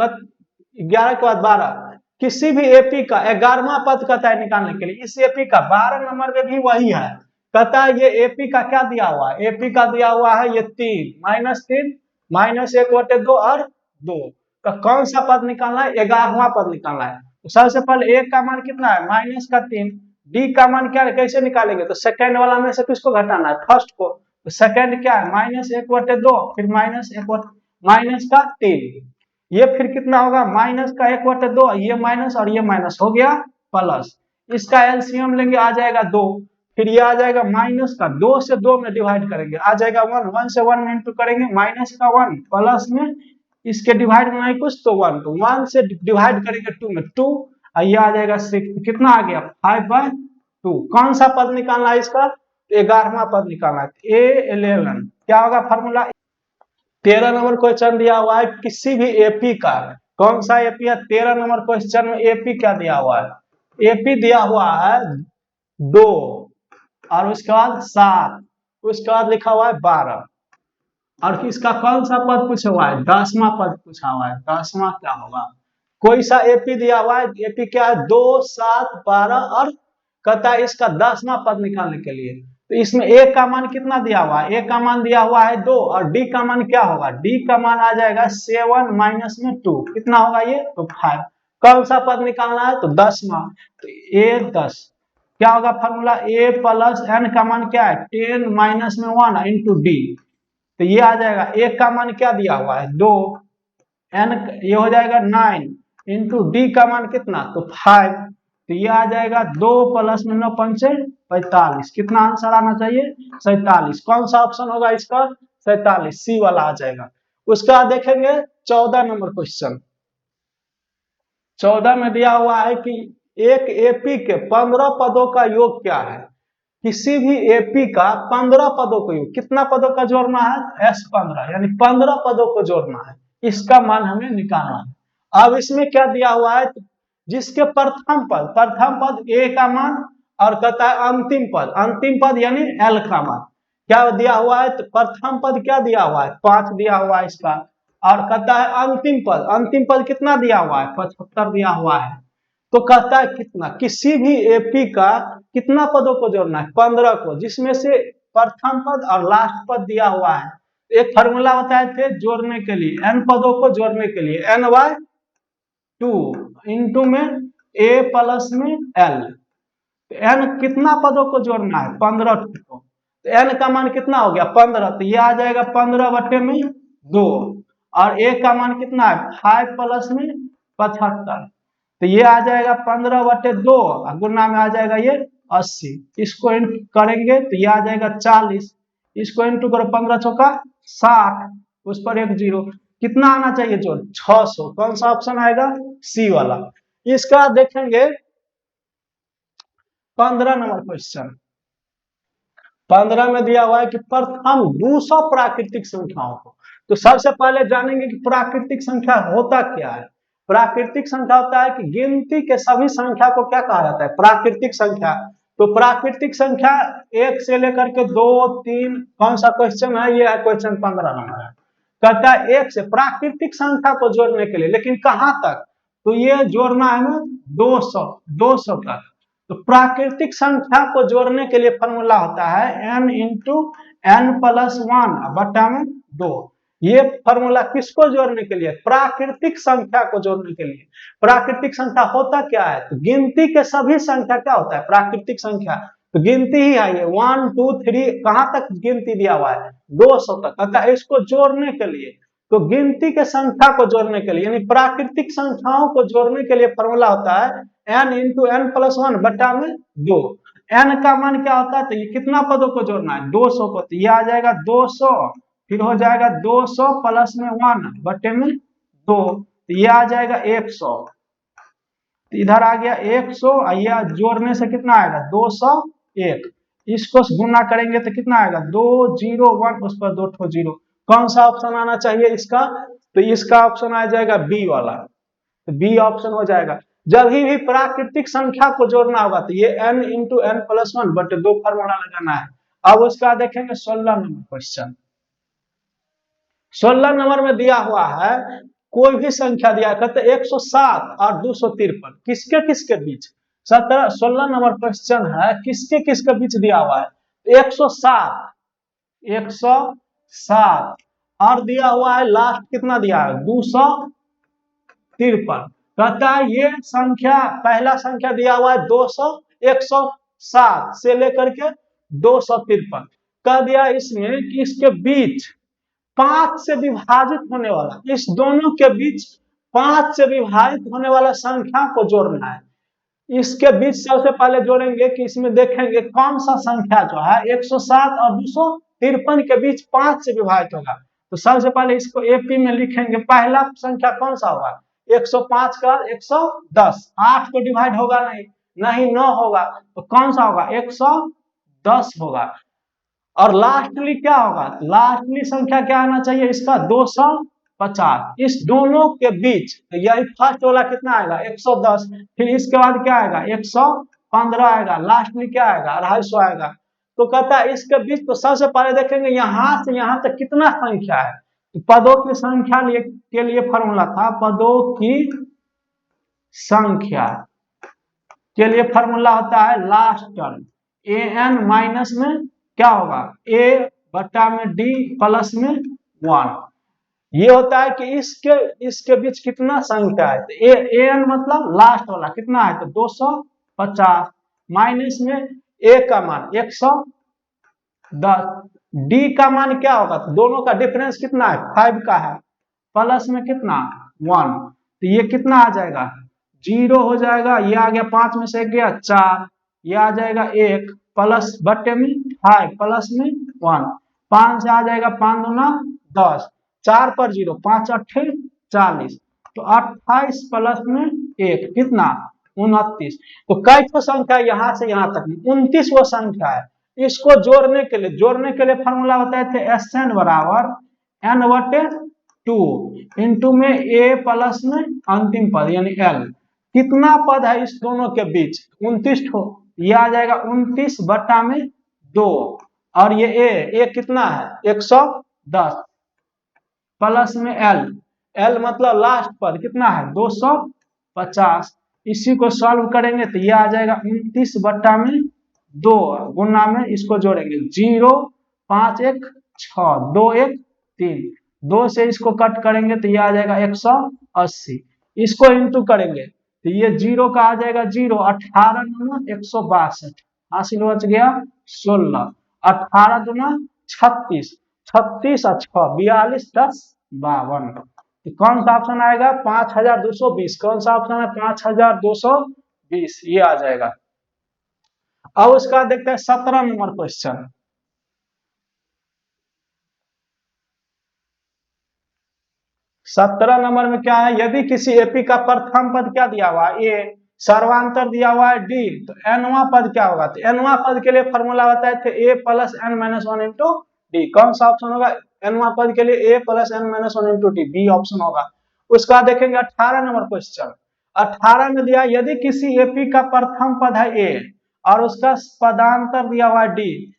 11 के बाद 12। किसी भी एपी का 11वां पद कहता है निकालने के लिए। इस एपी का 12 नंबर में भी वही है, कहता है ये एपी का क्या दिया हुआ है, एपी का दिया हुआ है ये 3 -1/2 और 2 का कौन सा पद निकालना है, 11वां पद निकालना है। तो सबसे पहले ए का मान कितना है -3, डी का मान क्या है, कैसे निकालेंगे, तो सेकंड वाला में से किसको घटाना है, फर्स्ट को। तो सेकंड क्या है -1/2, फिर -3, ये फिर कितना होगा -1/2, ये माइनस और ये माइनस हो गया प्लस। इसका एलसीएम लेंगे आ जाएगा 2, फिर ये आ जाएगा माइनस का 2 से 2 में डिवाइड करेंगे आ जाएगा 1 से 1 में इंटू करेंगे माइनस का 1 प्लस में इसके डिवाइड में नहीं कुछ तो 1, तो 1 से डिवाइड करेंगे 2 में 2, ये आ जाएगा 6। कितना आ गया 5/2। कौन सा पद निकालना है इसका, 11वां पद निकालना है। A11 क्या होगा फॉर्मूला। 13 नंबर क्वेश्चन दिया हुआ है किसी भी एपी का, कौन सा एपी है, 13 नंबर क्वेश्चन में एपी क्या दिया हुआ है, एपी दिया हुआ है 2 और उसके बाद 7, उसके बाद लिखा हुआ है 12 और इसका कौन सा पद पूछा हुआ है, 10वां पद पूछा हुआ है। 10वां क्या होगा, कोई सा एपी दिया हुआ है, एपी क्या है 2, 7, 12 और कहता है इसका 10वां पद निकालने के लिए। तो इसमें ए का मान कितना दिया हुआ है, ए का मान दिया हुआ है 2 और डी का मान क्या होगा, डी का मान आ जाएगा 7 माइनस में 2 कितना होगा ये, तो 5। कौन सा पद निकालना है, तो 10वां। तो ए 10 क्या होगा फॉर्मूला, ए प्लस एन का मान क्या है 10 माइनस में 1 इंटू डी। तो ये आ जाएगा ए का मान क्या दिया हुआ है 2, एन ये हो जाएगा 9 इंटू डी का मान कितना, तो 5। तो ये आ जाएगा 2 प्लस में 9 पंचे 45। कितना आंसर आना चाहिए 47। कौन सा ऑप्शन होगा इसका 47, सी वाला आ जाएगा। उसका देखेंगे 14 नंबर क्वेश्चन। 14 में दिया हुआ है कि एक एपी के 15 पदों का योग क्या है। किसी भी एपी का 15 पदों को योग, कितना पदों का जोड़ना है S15 यानी 15 पदों को जोड़ना है, इसका मान हमें निकालना है। अब इसमें क्या दिया हुआ है, जिसके प्रथम पद ए का मान और कहता है अंतिम पद यानी एल का मान क्या दिया हुआ है, तो प्रथम पद क्या दिया हुआ है 5 दिया हुआ है इसका, और कहता है अंतिम पद कितना दिया हुआ है 75 दिया हुआ है। तो कहता है कितना, किसी भी एपी का कितना पदों को जोड़ना है 15 को, जिसमें से प्रथम पद और लास्ट पद दिया हुआ है। एक फार्मूला बताए थे जोड़ने के लिए, एन पदों को जोड़ने के लिए n/2 इंटू में a प्लस में l। एन कितना पदों को जोड़ना है 15 को, तो एन का मान कितना हो गया 15, तो ये आ जाएगा 15/2 और ए का मान कितना है 5 प्लस में 75, तो ये आ जाएगा 15/2 गुना में आ जाएगा ये 80। इसको करेंगे तो ये आ जाएगा 40, इसको इंटू करो 15 चौका 60, उस पर 1 0, कितना आना चाहिए जोड़ 600। कौन सा ऑप्शन आएगा सी वाला। इसका देखेंगे 15 नंबर क्वेश्चन। 15 में दिया हुआ है कि प्रथम 200 प्राकृतिक संख्याओं को, तो सबसे पहले जानेंगे कि प्राकृतिक संख्या होता क्या है। प्राकृतिक संख्या होता है कि गिनती के सभी संख्या को क्या कहा जाता है प्राकृतिक संख्या। तो प्राकृतिक संख्या 1 से लेकर के 2 3, कौन सा क्वेश्चन है, ये है क्वेश्चन 15 नंबर है। कहता है 1 से प्राकृतिक संख्या को जोड़ने के लिए, लेकिन कहां तक, तो ये जोड़ना है ना 200 तक। तो प्राकृतिक संख्या को जोड़ने के लिए फॉर्मूला होता है n इंटू n प्लस 1 बटा में 2। ये फॉर्मूला किसको जोड़ने के लिए? प्राकृतिक संख्या को जोड़ने के लिए। प्राकृतिक संख्या होता क्या है? तो गिनती के सभी संख्या क्या होता है? प्राकृतिक संख्या। तो गिनती ही है ये 1 2 3 कहां तक गिनती दिया हुआ है? 200 तक। अतः इसको जोड़ने के लिए, तो गिनती के संख्या को जोड़ने के लिए यानी प्राकृतिक संख्याओं को जोड़ने के लिए फॉर्मूला होता है n इंटू एन प्लस 1 बटा में 2। n का मान क्या होता है? तो ये कितना पदों को जोड़ना है? 200 को। तो ये आ जाएगा 200, फिर हो जाएगा 200 प्लस में 1 बटे में 2, तो ये आ जाएगा 100। तो इधर आ गया 100, या जोड़ने से कितना आएगा? 201। इसको गुना करेंगे तो कितना आएगा? 201, उस पर 2 ठो जीरो। कौन सा ऑप्शन आना चाहिए इसका? तो इसका ऑप्शन आ जाएगा बी वाला। तो बी ऑप्शन हो जाएगा। जब भी प्राकृतिक संख्या को जोड़ना होगा तो ये n इंटू एन प्लस 1 बटे 2 फॉर्मूला लगाना है। अब उसका देखेंगे 16 नंबर क्वेश्चन। 16 नंबर में दिया हुआ है कोई भी संख्या दिया कहते 107 और 253 किसके किसके बीच? 16 नंबर क्वेश्चन है किसके किसके बीच दिया हुआ है? 107 और दिया हुआ है लास्ट कितना दिया है? 253। कहता है ये संख्या, पहला संख्या दिया हुआ है 107 से लेकर के 253। कह दिया इसमें कि इसके बीच 5 से विभाजित होने वाला, इस दोनों के बीच 5 से विभाजित होने वाला संख्या को जोड़ना है। इसके बीच सबसे पहले जोड़ेंगे कि इसमें देखेंगे कौन सा संख्या जो है 107 और 253 के बीच 5 से विभाजित होगा। तो सबसे पहले इसको एपी में लिखेंगे। पहला संख्या कौन सा होगा? 105 का 110, 8 को डिवाइड होगा नहीं 9 होगा, तो कौन सा होगा? 110 होगा। और लास्टली क्या होगा? लास्टली संख्या क्या आना चाहिए इसका? 250। इस दोनों के बीच यही फर्स्ट वाला कितना आएगा? 110। फिर इसके बाद क्या आएगा? 115 आएगा। लास्ट में क्या आएगा? 250 आएगा। तो कहता है इसके बीच, तो सबसे पहले देखेंगे यहां से यहां तक कितना संख्या है। तो पदों की संख्या के लिए फॉर्मूला था, पदों की संख्या के लिए फॉर्मूला होता है लास्ट टर्म an माइनस में क्या होगा? a बटा में d प्लस में 1। ये होता है कि इसके बीच कितना संख्या है। तो an मतलब लास्ट वाला कितना है? तो 250 माइनस में a का मान 110, d का मान क्या होगा? तो दोनों का डिफरेंस कितना है? 5 का है, प्लस में कितना? 1। तो ये कितना आ जाएगा? 0 हो जाएगा। ये आ गया 5 में से गया 4, ये आ जाएगा 1 प्लस बटे में 5 प्लस में 1, 5 से आ जाएगा 5 दूना 10, 4 पर 0, 5 अट्ठे 40, तो 28 प्लस में 1 कितना? 29। तो कई तो संख्या यहां से यहां तक 29 वो संख्या है। इसको जोड़ने के लिए फॉर्मूला होता है Sn बराबर n बटे 2 इंटू में a प्लस में अंतिम पद यानी l। कितना पद है इस दोनों के बीच? 29 ठो। ये आ जाएगा 29 बटा में 2, और ये a कितना है? 110 प्लस में l मतलब लास्ट पद कितना है? 250। इसी को सॉल्व करेंगे तो ये आ जाएगा 29 बटा में 2 गुना में इसको जोड़ेंगे 0 5 1 6 2 1 3, 2 से इसको कट करेंगे तो ये आ जाएगा 180। इसको इंटू करेंगे तो ये 0 का आ जाएगा 0, 18 दूना 162, हासिल बच गया 16, 18 दूना 36, 36 और 6 42 10 52। तो कौन सा ऑप्शन आएगा? 5220। कौन सा ऑप्शन है? 5220 ये आ जाएगा। अब उसका देखते हैं 17 नंबर क्वेश्चन। 17 नंबर में क्या है? यदि किसी एपी का प्रथम पद क्या दिया हुआ है? ए, सर्वांतर दिया हुआ है डी, तो एनवा पद क्या होगा? तो एनवा पद के लिए फॉर्मूला होता है a plus n minus 1 into d. कौन सा ऑप्शन होगा एनवा पद के लिए? A plus n minus 1 into d, b option होगा। उसका देखेंगे 18 नंबर क्वेश्चन। 18 में दिया यदि किसी एपी का प्रथम पद है ए और उसका पदांतर दिया हुआ है डी,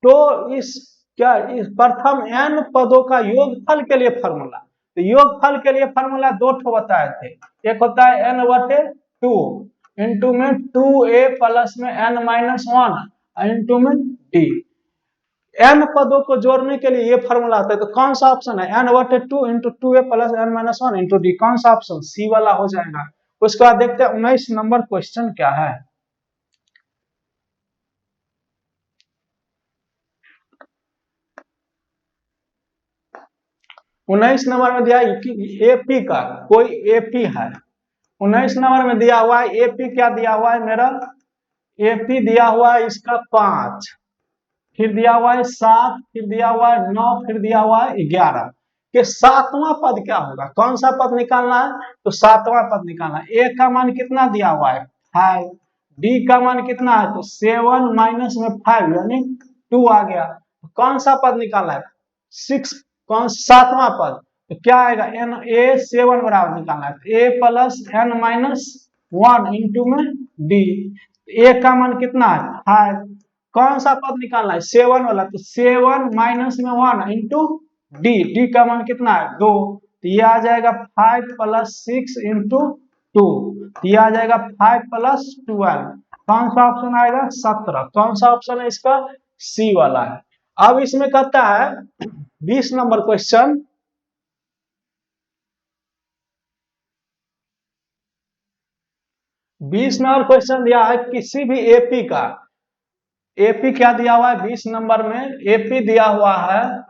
तो इस प्रथम एन पदों का योगफल के लिए फॉर्मूला। तो योगफल के लिए फॉर्मूला 2 ठो बताए थे। एक होता है एन बटे 2 इंटू में 2a प्लस में n माइनस 1 इंटू में d। n पदों को जोड़ने के लिए ये फॉर्मूला आता है, तो कौन सा ऑप्शन है, n/2 into 2a plus n-1 into d, कौन सा ऑप्शन, सी वाला हो जाएगा। उसके बाद देखते हैं 19 नंबर क्वेश्चन क्या है। 19 नंबर में दिया है एपी का, कोई एपी है। 19 नंबर में दिया हुआ है एपी, क्या दिया हुआ है मेरा, एपी दिया हुआ है इसका 5, फिर दिया हुआ है 7, फिर दिया हुआ है 9, फिर दिया हुआ है 11 के सातवां पद क्या होगा, कौन सा पद निकालना है, तो सातवां पद निकालना है। ए का मान कितना दिया हुआ है 5, डी का मान कितना है, तो 7 माइनस में 5 यानी 2 आ गया। कौन सा पद निकालना है 6, कौन सातवां पद, तो क्या आएगा एन ए 7 बराबर निकालना है ए प्लस n-1 इंटू में डी। ए का मान कितना है 5, कौन सा पद निकालना है 7 वाला, तो 7 माइनस में 1 इंटू डी, डी का मान कितना है 2, तो ये आ जाएगा 5 प्लस 6 इंटू 2, ये आ जाएगा 5 प्लस 12, कौन सा ऑप्शन आएगा 17, कौन सा ऑप्शन है इसका, सी वाला है। अब इसमें कहता है 20 नंबर क्वेश्चन, दिया है किसी भी एपी का, एपी क्या दिया हुआ है 20 नंबर में, एपी दिया हुआ है,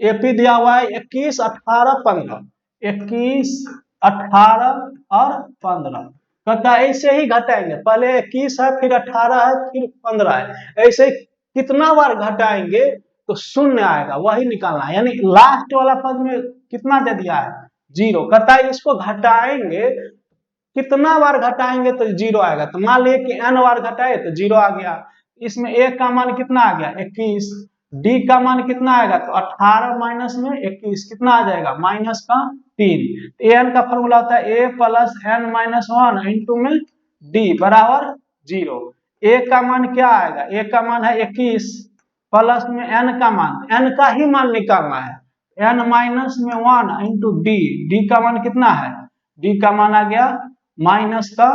एपी दिया हुआ है 21, 18, 15, 21, 18 और 15, कहता है ऐसे ही घटाएंगे, पहले 21 है, फिर 18 है, फिर 15 है, ऐसे कितना बार घटाएंगे तो शून्य आएगा, वही निकालना है। यानी लास्ट वाला पद में कितना दे दिया है 0, कहता है इसको घटाएंगे, कितना बार घटाएंगे तो 0 आएगा, तो मान लीजिए कि n बार घटाए तो 0 आ गया। इसमें ए का मान कितना आ गया 21, डी का मान कितना आएगा, तो 18 माइनस में 21 कितना आ जाएगा माइनस का 3, एन का फॉर्मूला होता है ए प्लस n-1 इंटू में डी बराबर 0। ए का मान क्या आएगा, ए का मान है 21 प्लस में n का मान, n का ही मान निकालना है, n-1 इंटू डी, डी का मान कितना है, डी का मान आ गया माइनस का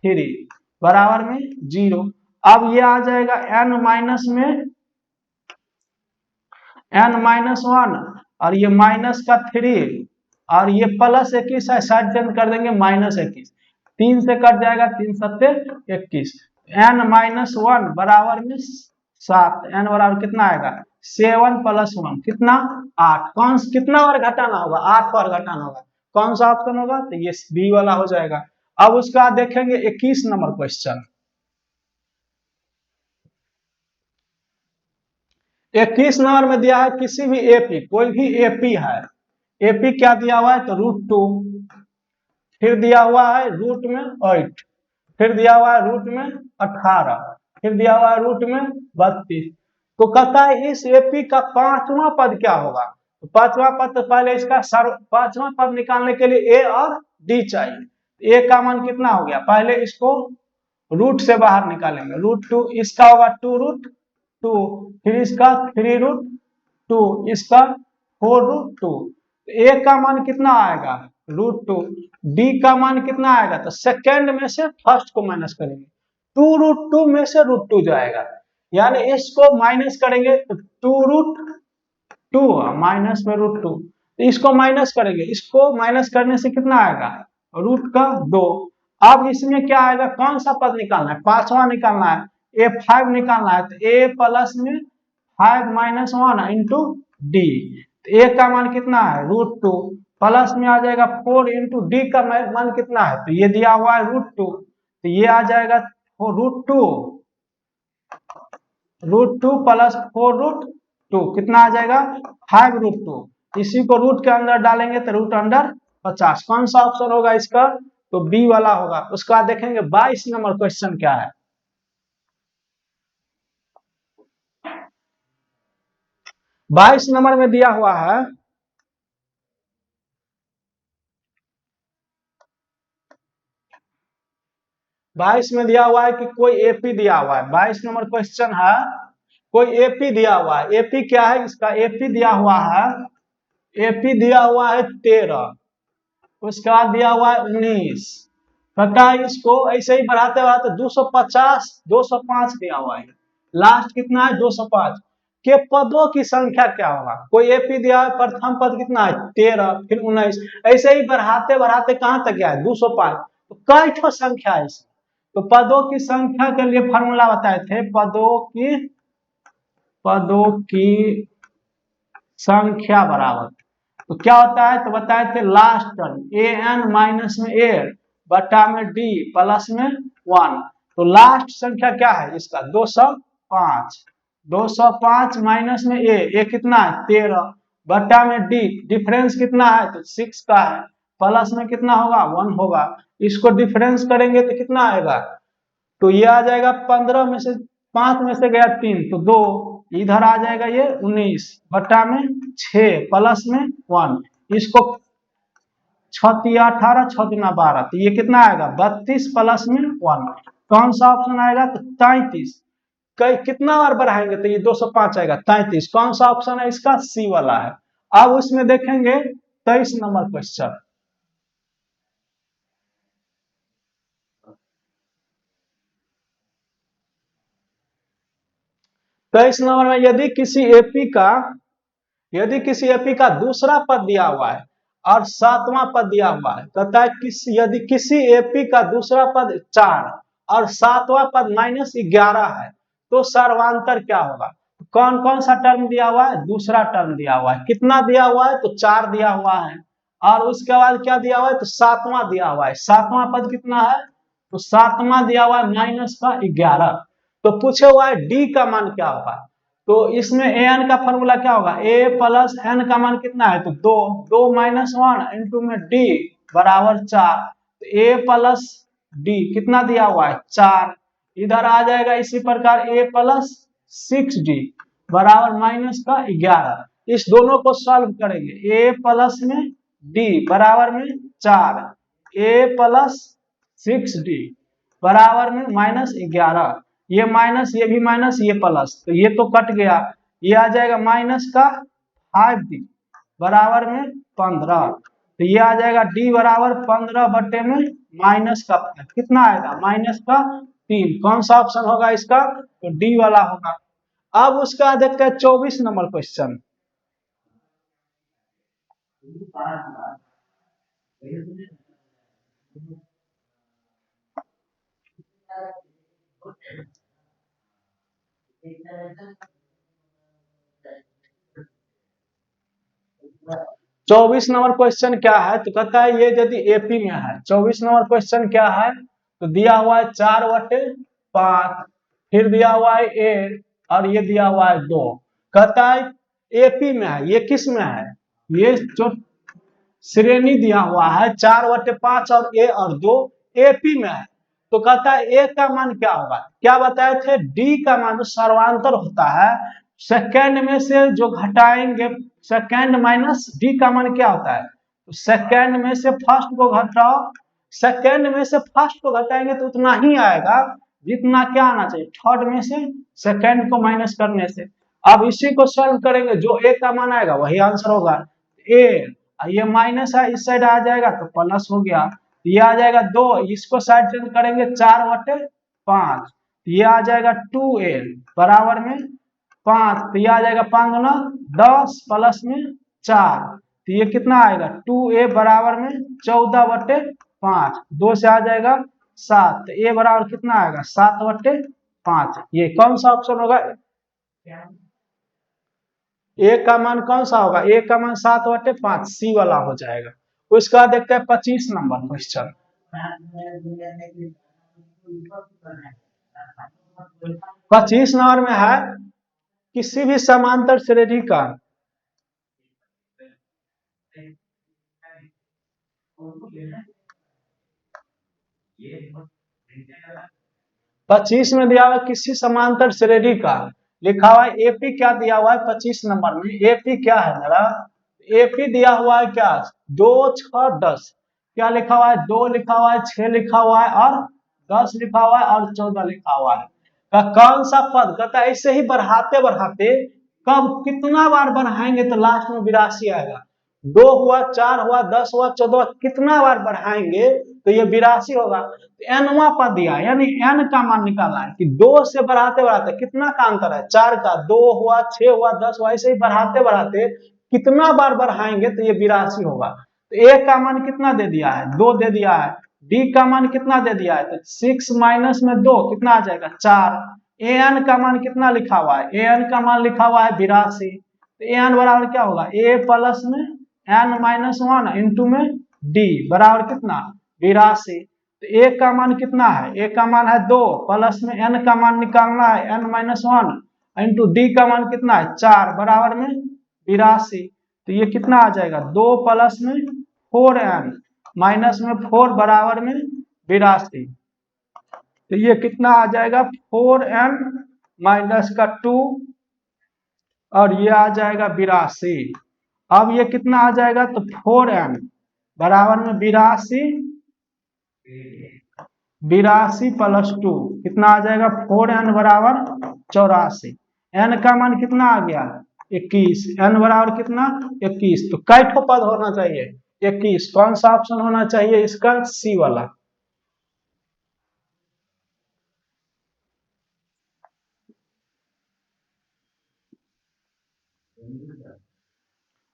3 बराबर में 0। अब ये आ जाएगा n-1 और ये माइनस का 3 और ये प्लस 21 है, साइड चेंज कर देंगे -21, 3 से कट जाएगा, 3 सत्ते 21, n-1 बराबर में 7, n बराबर कितना आएगा 7 प्लस 1 कितना 8, कौन कितना बार घटाना होगा 8 बार घटाना होगा, कौन सा ऑप्शन होगा, तो ये बी वाला हो जाएगा। अब उसका देखेंगे 21 नंबर क्वेश्चन, 21 नंबर में दिया है किसी भी एपी, कोई भी एपी है, एपी क्या दिया हुआ है तो √2, फिर दिया हुआ है रूट में 8, फिर दिया हुआ है रूट में 18, फिर दिया हुआ है रूट में 32, तो कहता है इस एपी का पांचवा पद क्या होगा, तो पांचवा पद, तो पहले इसका पांचवा पद निकालने के लिए ए और डी चाहिए। ए का मान कितना हो गया, पहले इसको रूट से बाहर निकालेंगे, √2, इसका होगा 2√2, फिर इसका 3√2, इसका 4√2, ए का मान कितना आएगा √2, डी का मान कितना आएगा, तो सेकेंड में से फर्स्ट को माइनस करेंगे, 2√2 में से √2 जाएगा, यानी इसको माइनस करेंगे तो 2√2 माइनस में √2, इसको माइनस करेंगे, इसको माइनस करने से कितना आएगा √2। अब इसमें क्या आएगा, कौन सा पद निकालना है, पांचवा निकालना है, A5 निकालना है, तो A प्लस में 5 माइनस 1 इंटू डी, ए का मान कितना है √2 प्लस में आ जाएगा 4 इंटू डी का मान कितना है, तो ये दिया हुआ है √2, तो ये आ जाएगा √2 प्लस 4√2 कितना आ जाएगा 5√2, इसी को रूट के अंदर डालेंगे तो रूट अंडर 50, कौन सा ऑप्शन होगा इसका, तो बी वाला होगा। उसके बाद देखेंगे 22 नंबर क्वेश्चन क्या है। 22 नंबर में दिया हुआ है, बाईस में दिया हुआ है कि कोई एपी दिया हुआ है, 22 नंबर क्वेश्चन है, कोई एपी दिया हुआ है, एपी क्या है इसका, एपी दिया हुआ है, एपी दिया हुआ है 13, उसके बाद दिया हुआ है 19, पता है इसको ऐसे ही बढ़ाते बढ़ाते 250 205 दिया हुआ है, लास्ट कितना है 205, के पदों की संख्या क्या होगा। कोई एपी दिया है, प्रथम पद कितना है 13, फिर 19, ऐसे ही बढ़ाते बढ़ाते कहां तक गया है 205। तो कई ठो संख्या है इसमें। तो पदों की संख्या के लिए फॉर्मूला बताए थे, पदों की संख्या बराबर, तो क्या होता है, तो बताए थे last term A N minus में ए बटा में डी प्लस में 1। तो लास्ट संख्या क्या है इसका 205, 205 माइनस में ए कितना है 13 बटा में डी, डिफरेंस कितना है तो 6 का है, प्लस में कितना होगा 1 होगा। इसको डिफरेंस करेंगे तो कितना आएगा, तो ये आ जाएगा 15 में से 5 में से गया 3 तो 2, इधर आ जाएगा ये 19 बटा में 6 प्लस में 1, इसको 6 18 6 12, तो ये कितना आएगा 32 प्लस में 1। कौन सा ऑप्शन आएगा तो 33। कई कितना बार बढ़ाएंगे तो ये 205 आएगा 33। कौन सा ऑप्शन है इसका, सी वाला है। अब उसमें देखेंगे 23 नंबर क्वेश्चन। 23 नंबर में यदि किसी एपी का दूसरा पद दिया हुआ है और 7वां पद दिया हुआ है, कहता है यदि किसी एपी का दूसरा पद 4 और 7वां पद -11 है तो सर्वांतर क्या होगा। कौन कौन सा टर्म दिया हुआ है, दूसरा टर्म दिया हुआ है, कितना दिया हुआ है तो 4 दिया हुआ है, और उसके बाद क्या दिया हुआ है तो 7वां दिया हुआ है। 7वां पद कितना है तो 7वां दिया हुआ है -11। तो पूछे हुआ है डी का मान क्या होगा, तो इसमें ए एन का फॉर्मूला क्या होगा, ए प्लस एन का मान कितना है तो 2, 2 माइनस 1 इंटू में डी बराबर 4। तो ए प्लस डी कितना दिया हुआ है 4, इधर आ जाएगा इसी प्रकार ए प्लस 6d बराबर -11। इस दोनों को सॉल्व करेंगे, ए प्लस में डी बराबर में 4, ए प्लस 6d बराबर में -11, ये माइनस ये भी माइनस ये प्लस, तो ये तो कट गया, ये आ जाएगा माइनस का 5d बराबर में 15। तो ये आ जाएगा डी बराबर 15 बटे में माइनस का कितना आएगा माइनस का 3। कौन सा ऑप्शन होगा इसका तो डी वाला होगा। अब उसका देखते हैं 24 नंबर क्वेश्चन। चौबीस नंबर क्वेश्चन क्या है तो कहता है ये यदि एपी में है। 24 नंबर क्वेश्चन क्या है तो दिया हुआ है 4/5, फिर दिया हुआ है 8 और ये दिया हुआ है 2। कहता है एपी में है, ये किस में है, ये जो श्रेणी दिया हुआ है 4/5 और ए और 2 एपी में है। तो कहता है ए का मान क्या होगा, क्या बताए थे डी का मान सर्वांतर होता है, सेकेंड में से जो घटाएंगे, सेकेंड माइनस डी का मान क्या होता है तो सेकेंड में से फर्स्ट को घटाओ, सेकेंड में से फर्स्ट को घटाएंगे तो उतना ही आएगा जितना क्या आना चाहिए थर्ड में से सेकेंड को माइनस करने से। अब इसी को सॉल्व करेंगे, जो ए का मान आएगा वही आंसर होगा। ए ये माइनस है इस साइड आ जाएगा तो प्लस हो गया, ये आ जाएगा 2, इसको साइड चेंज करेंगे 4/5, ये आ जाएगा 2a बराबर में 5, तो ये आ जाएगा 5 गुना 10 प्लस में 4, तो ये कितना आएगा 2a बराबर में 14/5, 2 से आ जाएगा 7, तो a बराबर कितना आएगा 7/5। ये कौन सा ऑप्शन होगा, ए का मान कौन सा होगा, ए का मान 7/5 सी वाला हो जाएगा। उसका देखते हैं 25 नंबर क्वेश्चन। 25 नंबर में है किसी भी समांतर श्रेणी का 25 में दिया हुआ किसी समांतर श्रेणी का लिखा हुआ है एपी, क्या दिया हुआ है 25 नंबर में एपी क्या है मेरा, एपी दिया हुआ है क्या 2 6 10, क्या लिखा हुआ है 2 लिखा हुआ है 6 लिखा हुआ है और 10 लिखा हुआ है और 14 लिखा हुआ है। कौन सा पद, कहता है ऐसे ही बढ़ाते बढ़ाते कब कितना बार बढ़ाएंगे तो लास्ट में 82 आएगा। 2 हुआ 4 हुआ 10 हुआ 14, कितना बार बढ़ाएंगे तो ये 82 होगा। तो एनवा पद दिया यानी एन का मान निकालना है कि 2 से बढ़ाते बढ़ाते कितना का अंतर है, 4 का, 2 हुआ, 6 हुआ, 10 हुआ, ऐसे ही बढ़ाते बढ़ाते कितना बार बढ़ाएंगे तो ये 82 होगा। तो ए का मान कितना दे दिया है, 2 दे दिया है। डी का मान कितना दे दिया है, तो 6 माइनस में 2 कितना आ जाएगा, 4। ए एन का मान कितना लिखा हुआ है, ए एन का मान लिखा हुआ है 82। तो ए एन बराबर क्या होगा, ए प्लस में एन माइनस 1 इंटू में डी बराबर कितना, 82। तो ए का मान कितना है, ए का मान है 2 प्लस में एन का मान निकालना है एन माइनस 1 इंटू डी का मान कितना है 4 बराबर में 82। तो ये कितना आ जाएगा, 2 प्लस में 4n माइनस में 4 बराबर में 82। तो ये कितना आ जाएगा, 4n माइनस का 2 और ये आ जाएगा 82। अब ये कितना आ जाएगा, तो 4n बराबर में 82, 82 प्लस 2 कितना आ जाएगा, 4n बराबर 84। n का मान कितना आ गया, 21। n बराबर कितना, 21। तो कै ठो पद होना चाहिए, 21। कौन सा ऑप्शन होना चाहिए इसका, सी वाला।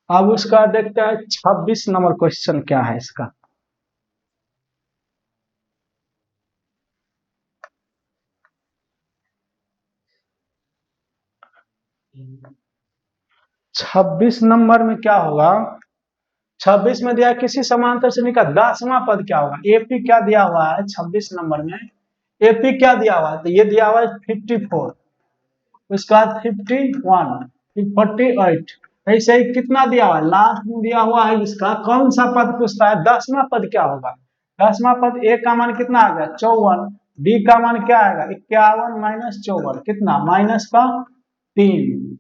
अब उसका देखते हैं 26 नंबर क्वेश्चन क्या है इसका। छब्बीस नंबर में क्या होगा, 26 में दिया किसी समांतर श्रेणी का 10वां पद क्या होगा, एपी क्या दिया हुआ है 26 नंबर में, एपी क्या दिया हुआ है, तो ये दिया हुआ है 54, उसका 51, 48। ऐसे ही कितना दिया हुआ है, लास्ट में दिया हुआ है इसका कौन सा पद पूछता है, 10वां पद क्या होगा। 10वां पद ए का मान कितना आ गया 54, डी का मान क्या आएगा 51 माइनस 54 कितना, माइनस का 3,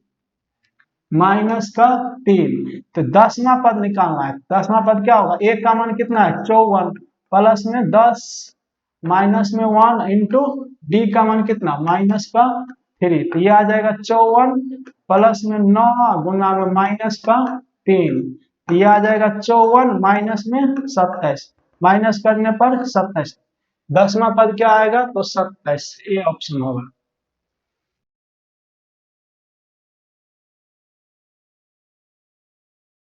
माइनस का 3। तो 10वां पद निकालना है, 10वां पद क्या होगा, ए का मान कितना है 54 प्लस में 10 माइनस में 1 इंटू डी का मान कितना, माइनस का 3। तो ये आ जाएगा 54 प्लस में 9 गुना में माइनस का 3। तो ये आ जाएगा 54 माइनस में 27, माइनस करने पर 27। 10वां पद क्या आएगा, तो 27, ए ऑप्शन होगा।